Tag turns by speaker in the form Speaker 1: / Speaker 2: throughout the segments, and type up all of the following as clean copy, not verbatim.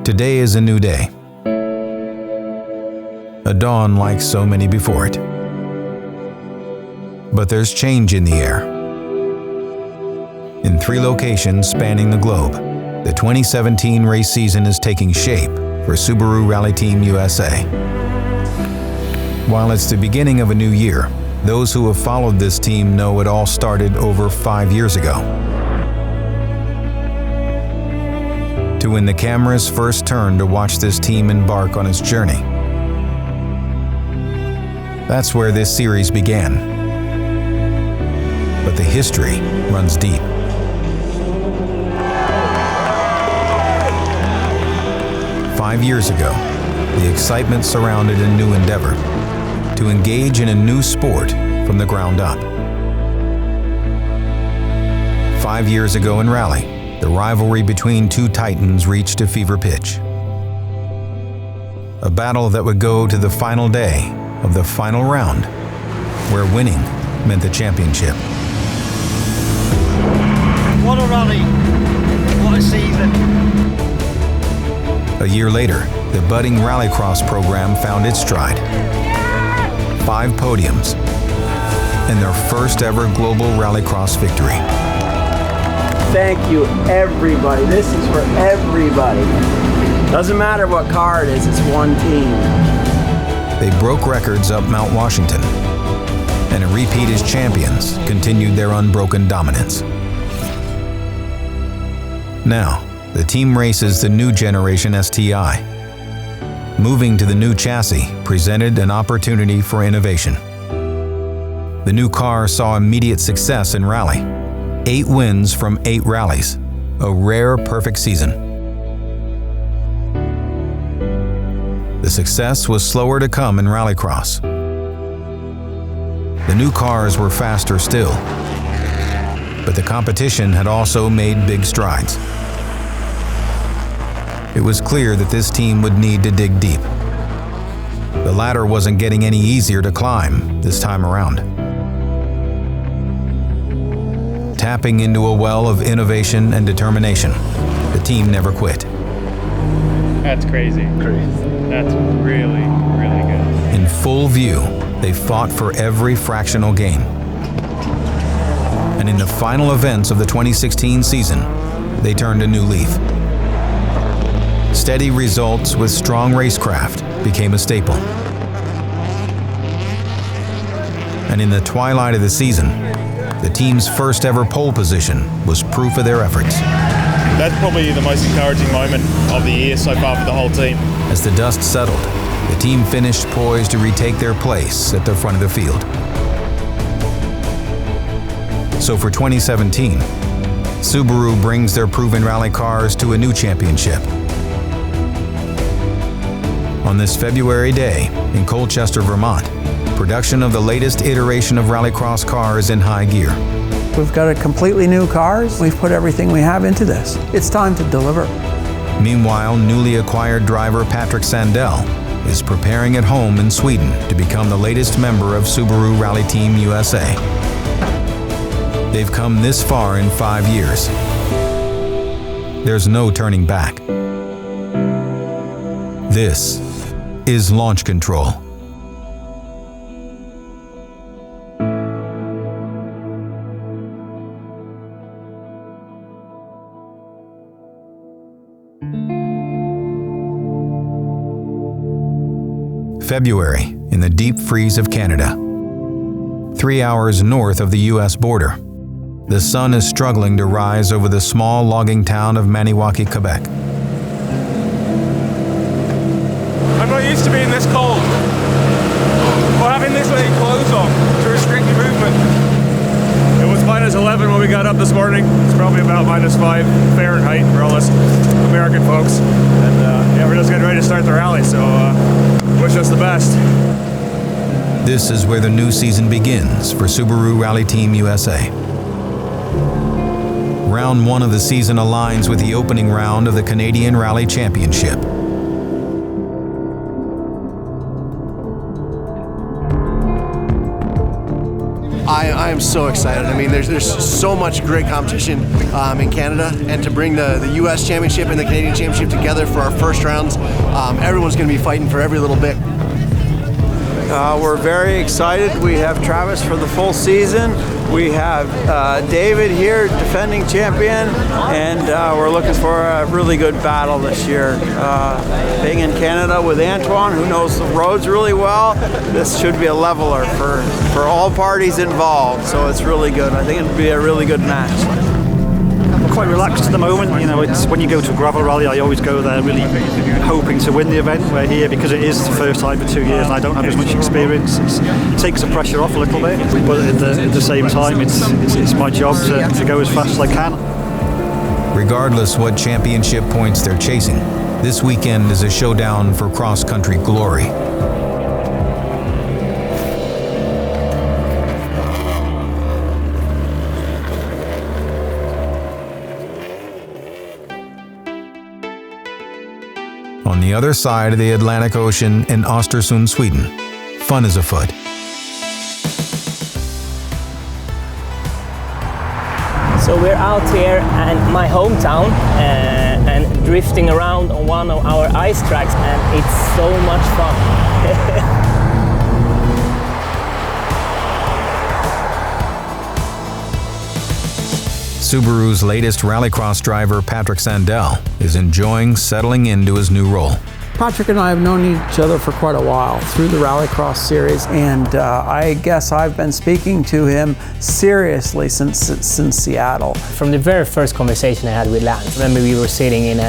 Speaker 1: Today is a new day. A dawn like so many before it. But there's change in the air. In 3 locations spanning the globe, the 2017 race season is taking shape for Subaru Rally Team USA. While it's the beginning of a new year, those who have followed this team know it all started over 5 years ago. To when the cameras first turned to watch this team embark on its journey. That's where this series began. But the history runs deep. Five years ago, the excitement surrounded a new endeavor, to engage in a new sport from the ground up. 5 years ago in rally, the rivalry between 2 titans reached a fever pitch. A battle that would go to the final day of the final round, where winning meant the championship.
Speaker 2: What a rally, what a season.
Speaker 1: A year later, the budding Rallycross program found its stride. 5 podiums, and their first ever global Rallycross victory.
Speaker 3: Thank you, everybody. This is for everybody. Doesn't matter what car it is, it's one team.
Speaker 1: They broke records up Mount Washington, and a repeat as champions continued their unbroken dominance. Now, the team races the new generation STI. Moving to the new chassis presented an opportunity for innovation. The new car saw immediate success in rally. 8 wins from 8 rallies, a rare perfect season. The success was slower to come in Rallycross. The new cars were faster still, but the competition had also made big strides. It was clear that this team would need to dig deep. The ladder wasn't getting any easier to climb this time around. Tapping into a well of innovation and determination, the team never quit.
Speaker 4: That's crazy. That's really, really good.
Speaker 1: In full view, they fought for every fractional gain. And in the final events of the 2016 season, they turned a new leaf. Steady results with strong racecraft became a staple. And in the twilight of the season, the team's first ever pole position was proof of their efforts.
Speaker 4: That's probably the most encouraging moment of the year so far for the whole team.
Speaker 1: As the dust settled, the team finished poised to retake their place at the front of the field. So for 2017, Subaru brings their proven rally cars to a new championship. On this February day in Colchester, Vermont, production of the latest iteration of Rallycross cars in high gear.
Speaker 5: We've got a completely new cars. We've put everything we have into this. It's time to deliver.
Speaker 1: Meanwhile, newly acquired driver Patrik Sandell is preparing at home in Sweden to become the latest member of Subaru Rally Team USA. They've come this far in 5 years. There's no turning back. This is launch control. February in the deep freeze of Canada. 3 hours north of the US border. The sun is struggling to rise over the small logging town of Maniwaki, Quebec.
Speaker 6: I'm not used to being this cold, or having this many clothes on to restrict movement.
Speaker 4: It was -11 when we got up this morning. It's probably about -5 Fahrenheit for all us American folks. And yeah, we're just getting ready to start the rally, so wish us the best.
Speaker 1: This is where the new season begins for Subaru Rally Team USA. Round 1 of the season aligns with the opening round of the Canadian Rally Championship.
Speaker 7: I am so excited. I mean, there's so much great competition in Canada, and to bring the U.S. Championship and the Canadian Championship together for our first rounds, everyone's going to be fighting for every little bit.
Speaker 3: We're very excited. We have Travis for the full season. We have David here, defending champion, and we're looking for a really good battle this year. Being in Canada with Antoine, who knows the roads really well, this should be a leveler for all parties involved, so it's really good. I think it'll be a really good match.
Speaker 2: We're quite relaxed at the moment. You know, it's when you go to a gravel rally, I always go there really hoping to win the event. We're here because it is the first time for 2 years and I don't have as much experience. It takes the pressure off a little bit, but at the same time, it's my job to go as fast as I can.
Speaker 1: Regardless what championship points they're chasing, this weekend is a showdown for cross-country glory. On the other side of the Atlantic Ocean in Östersund, Sweden, fun is afoot.
Speaker 8: So we're out here in my hometown and drifting around on one of our ice tracks, and it's so much fun.
Speaker 1: Subaru's latest Rallycross driver, Patrik Sandell, is enjoying settling into his new role.
Speaker 5: Patrik and I have known each other for quite a while through the Rallycross series, and I guess I've been speaking to him seriously since Seattle.
Speaker 8: From the very first conversation I had with Lance, I remember we were sitting in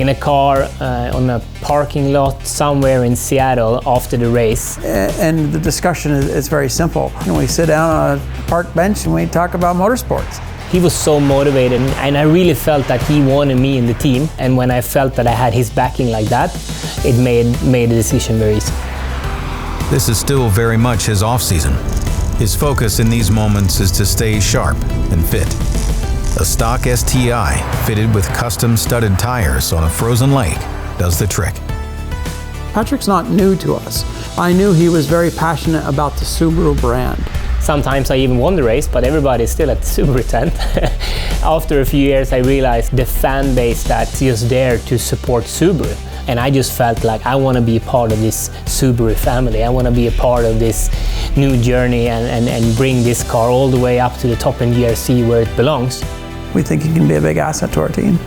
Speaker 8: a car on a parking lot somewhere in Seattle after the race.
Speaker 5: And the discussion is very simple. We sit down on a park bench and we talk about motorsports.
Speaker 8: He was so motivated, and I really felt that he wanted me in the team. And when I felt that I had his backing like that, it made the decision very easy.
Speaker 1: This is still very much his off-season. His focus in these moments is to stay sharp and fit. A stock STI fitted with custom studded tires on a frozen lake does the trick.
Speaker 5: Patrik's not new to us. I knew he was very passionate about the Subaru brand.
Speaker 8: Sometimes I even won the race, but everybody's still at the Subaru tent. After a few years, I realized the fan base that's just there to support Subaru. And I just felt like I want to be a part of this Subaru family. I want to be a part of this new journey and bring this car all the way up to the top in GRC where it belongs.
Speaker 5: We think he can be a big asset to our team.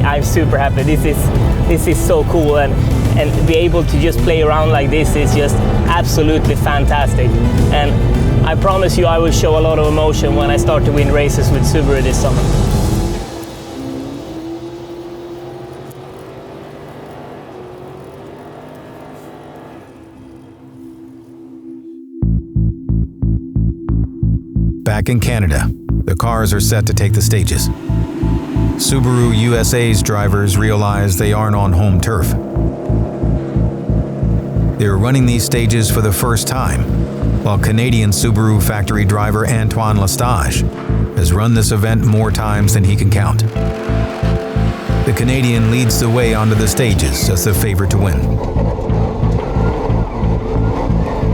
Speaker 8: I'm super happy. This is so cool, and be able to just play around like this is just absolutely fantastic. And I promise you I will show a lot of emotion when I start to win races with Subaru this summer.
Speaker 1: Back in Canada, the cars are set to take the stages. Subaru USA's drivers realize they aren't on home turf. They're running these stages for the first time, while Canadian Subaru factory driver Antoine Lestage has run this event more times than he can count. The Canadian leads the way onto the stages as the favorite to win.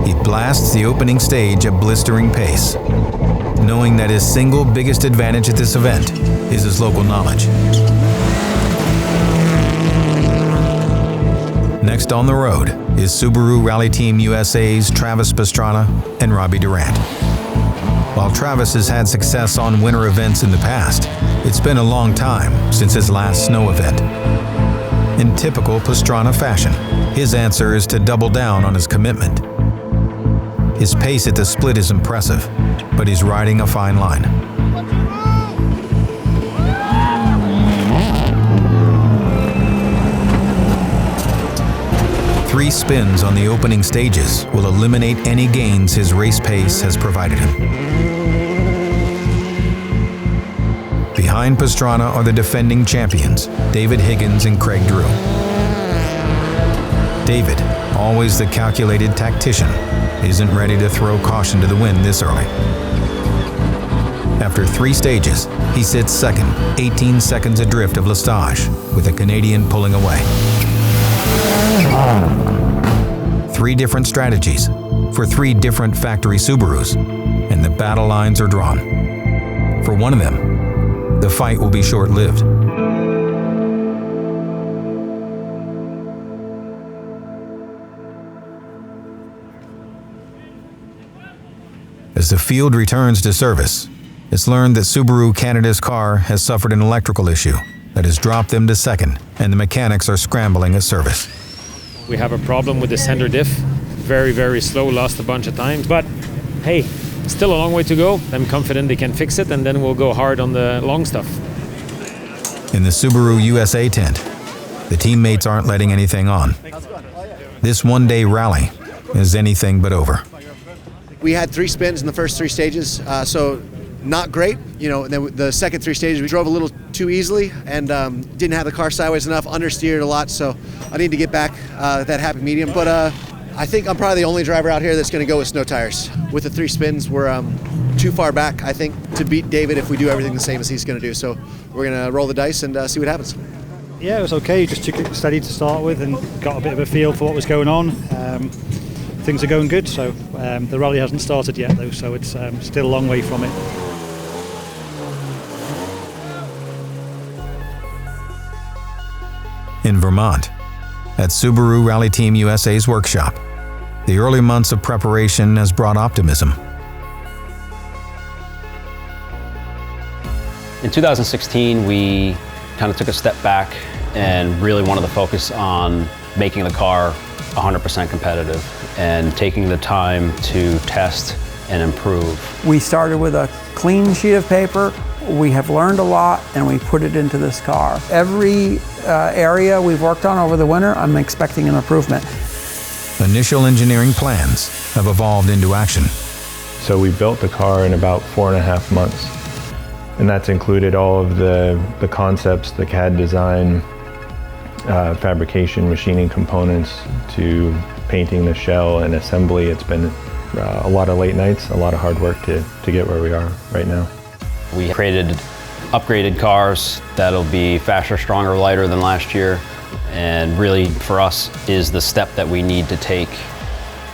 Speaker 1: He blasts the opening stage at blistering pace, knowing that his single biggest advantage at this event is his local knowledge. Next on the road is Subaru Rally Team USA's Travis Pastrana and Robbie Durant. While Travis has had success on winter events in the past, it's been a long time since his last snow event. In typical Pastrana fashion, his answer is to double down on his commitment. His pace at the split is impressive, but he's riding a fine line. Three spins on the opening stages will eliminate any gains his race pace has provided him. Behind Pastrana are the defending champions, David Higgins and Craig Drew. David, always the calculated tactician, isn't ready to throw caution to the wind this early. After 3 stages, he sits second, 18 seconds adrift of Lestage, with the Canadian pulling away. 3 different strategies for 3 different factory Subarus, and and the battle lines are drawn. For one of them, the fight will be short-lived. As the field returns to service, it's learned that Subaru Canada's car has suffered an electrical issue that has dropped them to second, and the mechanics are scrambling at service.
Speaker 9: We have a problem with the center diff. Very, very slow, lost a bunch of times. But hey, still a long way to go. I'm confident they can fix it, and then we'll go hard on the long stuff.
Speaker 1: In the Subaru USA tent, the teammates aren't letting anything on. This one-day rally is anything but over.
Speaker 7: We had 3 spins in the first 3 stages, so not great. You know, then the second 3 stages, we drove a little too easily and didn't have the car sideways enough, understeered a lot, so I need to get back that happy medium. But I think I'm probably the only driver out here that's going to go with snow tires. With the 3 spins, we're too far back, I think, to beat David if we do everything the same as he's going to do. So we're going to roll the dice and see what happens.
Speaker 2: Yeah, it was okay. Just took it steady to start with and got a bit of a feel for what was going on. Things are going good, so the rally hasn't started yet though, so it's still a long way from it.
Speaker 1: In Vermont, at Subaru Rally Team USA's workshop, the early months of preparation has brought optimism.
Speaker 10: In 2016, we kind of took a step back and really wanted to focus on making the car 100% competitive and taking the time to test and improve.
Speaker 5: We started with a clean sheet of paper. We have learned a lot and we put it into this car. Every area we've worked on over the winter, I'm expecting an improvement.
Speaker 1: Initial engineering plans have evolved into action.
Speaker 11: So we built the car in about 4.5 months. And that's included all of the concepts, the CAD design, fabrication, machining components, to painting the shell and assembly. It's been a lot of late nights, a lot of hard work to get where we are right now.
Speaker 10: We created upgraded cars that'll be faster, stronger, lighter than last year, and really for us is the step that we need to take.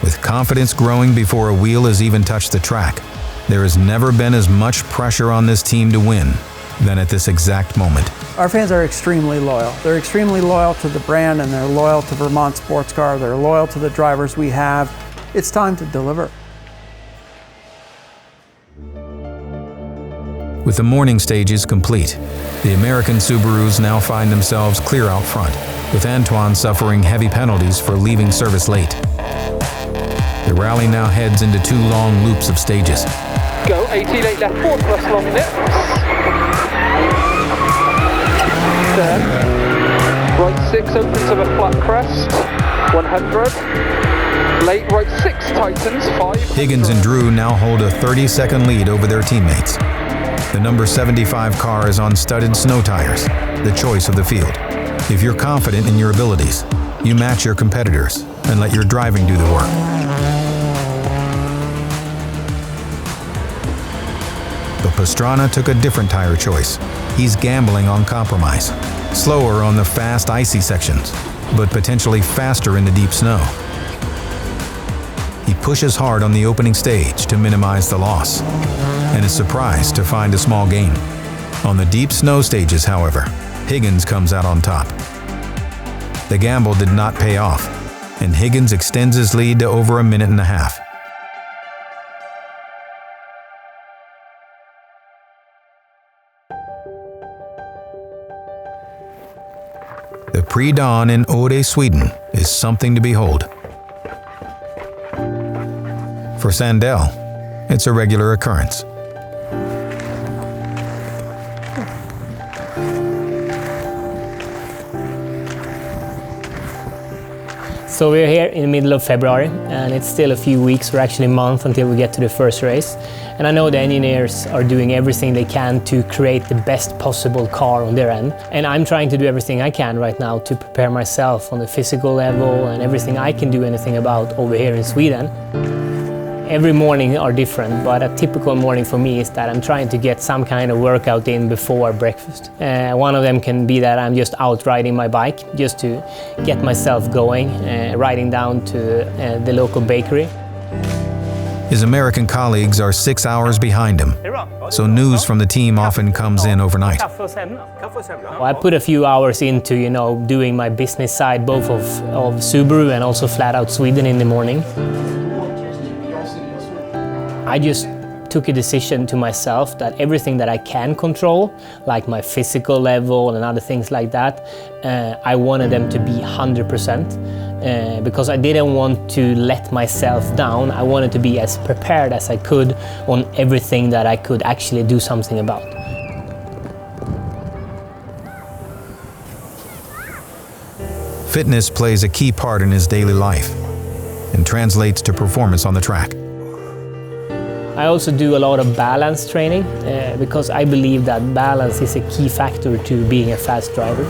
Speaker 1: With confidence growing before a wheel has even touched the track, there has never been as much pressure on this team to win than at this exact moment.
Speaker 5: Our fans are extremely loyal. They're extremely loyal to the brand and they're loyal to Vermont Sports Car. They're loyal to the drivers we have. It's time to deliver.
Speaker 1: With the morning stages complete, the American Subarus now find themselves clear out front, with Antoine suffering heavy penalties for leaving service late. The rally now heads into 2 long loops of stages.
Speaker 12: Go 18.8 left, 4 plus long dips. Turn. Right 6 opens of a flat crest. 100. Late right 6 tightens, 5.
Speaker 1: Higgins and Drew now hold a 30-second lead over their teammates. The number 75 car is on studded snow tires, the choice of the field. If you're confident in your abilities, you match your competitors and let your driving do the work. But Pastrana took a different tire choice. He's gambling on compromise. Slower on the fast, icy sections, but potentially faster in the deep snow. He pushes hard on the opening stage to minimize the loss, and is surprised to find a small gain. On the deep snow stages, however, Higgins comes out on top. The gamble did not pay off, and Higgins extends his lead to over 1.5 minutes. The pre-dawn in Ode, Sweden is something to behold. For Sandell, it's a regular occurrence.
Speaker 8: So we're here in the middle of February and it's still a few weeks, or actually a month, until we get to the first race. And I know the engineers are doing everything they can to create the best possible car on their end. And I'm trying to do everything I can right now to prepare myself on the physical level and everything I can do anything about over here in Sweden. Every morning are different, but a typical morning for me is that I'm trying to get some kind of workout in before breakfast. One of them can be that I'm just out riding my bike, just to get myself going, riding down to the local bakery.
Speaker 1: His American colleagues are 6 hours behind him, so news from the team often comes in overnight.
Speaker 8: I put a few hours into, doing my business side, both of Subaru and also Flat Out Sweden in the morning. I just took a decision to myself that everything that I can control, like my physical level and other things like that, I wanted them to be 100%. Because I didn't want to let myself down. I wanted to be as prepared as I could on everything that I could actually do something about.
Speaker 1: Fitness plays a key part in his daily life and translates to performance on the track.
Speaker 8: I also do a lot of balance training because I believe that balance is a key factor to being a fast driver.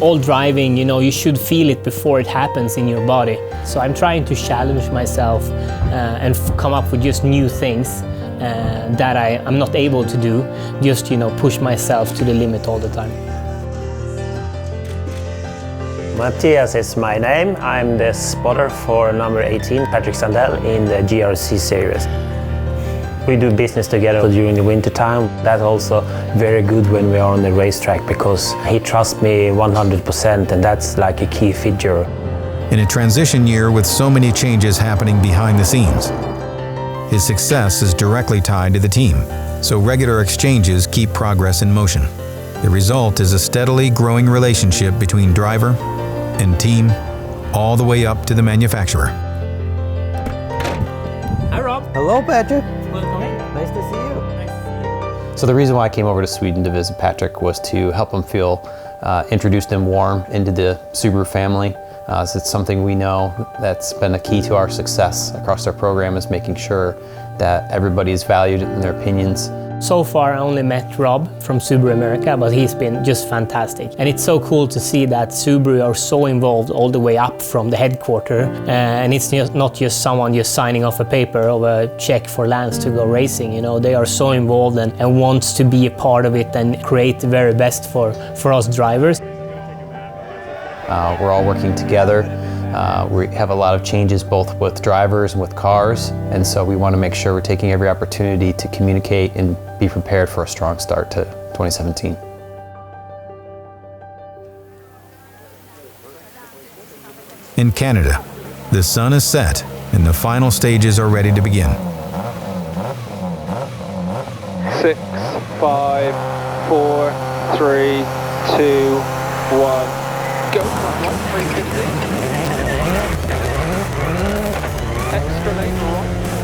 Speaker 8: All driving, you should feel it before it happens in your body. So I'm trying to challenge myself and come up with just new things that I'm not able to do, just push myself to the limit all the time.
Speaker 13: Matthias is my name. I'm the spotter for number 18, Patrik Sandell, in the GRC series. We do business together during the winter time. That's also very good when we are on the racetrack because he trusts me 100%, and that's like a key feature.
Speaker 1: In a transition year with so many changes happening behind the scenes, his success is directly tied to the team, so regular exchanges keep progress in motion. The result is a steadily growing relationship between driver and team, all the way up to the manufacturer.
Speaker 8: Hi, Rob.
Speaker 14: Hello, Patrick.
Speaker 8: Welcome in.
Speaker 14: Nice to see you.
Speaker 10: So the reason why I came over to Sweden to visit Patrik was to help him feel introduced and warm into the Subaru family. So it's something we know that's been a key to our success across our program, is making sure that everybody is valued in their opinions.
Speaker 8: So far I only met Rob from Subaru America, but he's been just fantastic. And it's so cool to see that Subaru are so involved all the way up from the headquarters. And it's not just someone just signing off a paper of a check for Lance to go racing. They are so involved and wants to be a part of it and create the very best for us drivers.
Speaker 10: We're all working together. We have a lot of changes both with drivers and with cars, and so we want to make sure we're taking every opportunity to communicate and be prepared for a strong start to 2017.
Speaker 1: In Canada, the sun is set and the final stages are ready to begin.
Speaker 12: 6, 5, 4, 3, 2, 1, go. 350.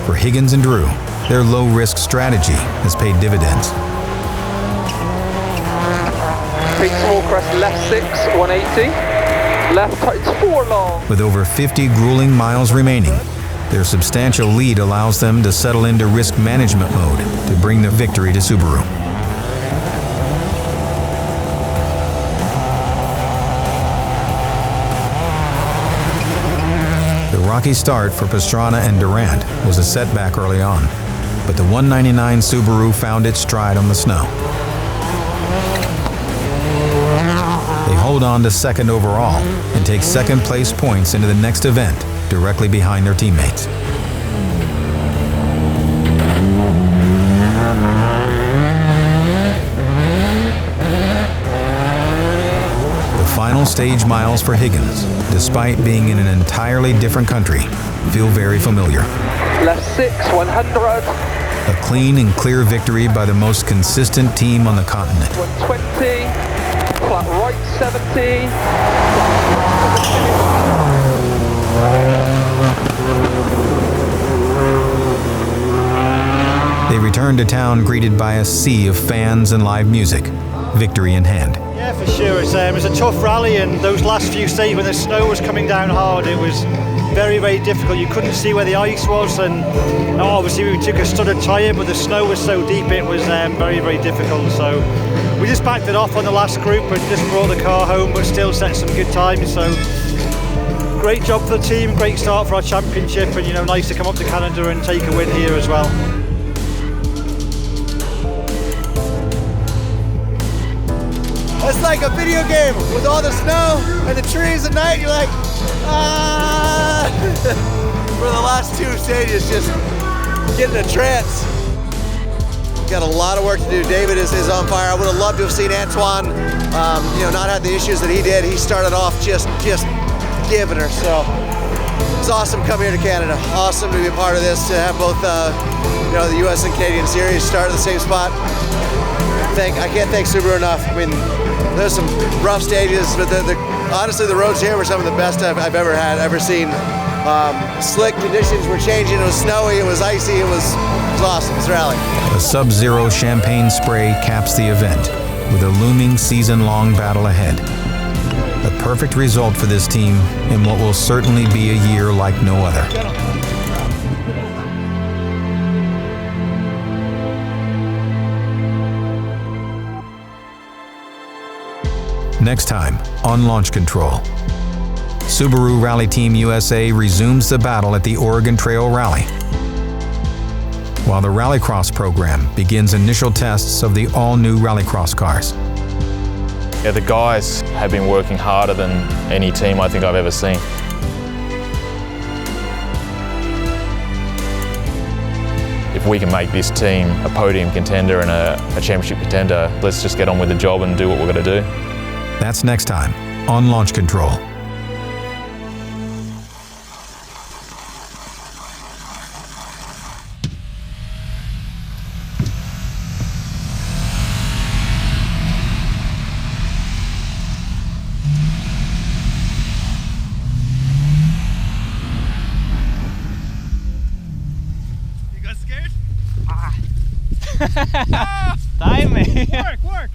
Speaker 1: For Higgins and Drew, their low-risk strategy has paid dividends.
Speaker 12: Big small crest, left 6, 180. Left tightens 4 long.
Speaker 1: With over 50 grueling miles remaining, their substantial lead allows them to settle into risk management mode to bring the victory to Subaru. The rocky start for Pastrana and Durant was a setback early on, but the 199 Subaru found its stride on the snow. They hold on to second overall and take second place points into the next event directly behind their teammates. The final stage miles for Higgins, despite being in an entirely different country, feel very familiar.
Speaker 12: Left 6, 100.
Speaker 1: A clean and clear victory by the most consistent team on the continent.
Speaker 12: 120. Flat right 70.
Speaker 1: They return to town greeted by a sea of fans and live music, victory in hand.
Speaker 2: Yeah, for sure. It was a tough rally, and those last few stages when the snow was coming down hard, it was very, very difficult. You couldn't see where the ice was, and obviously we took a studded tyre, but the snow was so deep it was very, very difficult. So we just backed it off on the last group and just brought the car home, but still set some good times. So great job for the team, great start for our championship, and nice to come up to Canada and take a win here as well.
Speaker 7: It's like a video game with all the snow and the trees at night. You're like, ah! For the last 2 stages, just get in a trance. Got a lot of work to do. David is on fire. I would have loved to have seen Antoine, not have the issues that he did. He started off just giving her. So it's awesome to come here to Canada. Awesome to be a part of this, to have both, the U.S. and Canadian series start at the same spot. I can't thank Subaru enough. I mean, there's some rough stages, but honestly, the roads here were some of the best I've ever seen. Slick conditions were changing. It was snowy, it was icy, it was awesome. It's rally.
Speaker 1: A Sub-Zero champagne spray caps the event with a looming season-long battle ahead. A perfect result for this team in what will certainly be a year like no other. Next time on Launch Control, Subaru Rally Team USA resumes the battle at the Oregon Trail Rally, while the Rallycross program begins initial tests of the all-new Rallycross cars.
Speaker 15: Yeah, the guys have been working harder than any team I think I've ever seen. If we can make this team a podium contender and a championship contender, let's just get on with the job and do what we're going to do.
Speaker 1: That's next time on Launch Control.
Speaker 16: Timing! Work!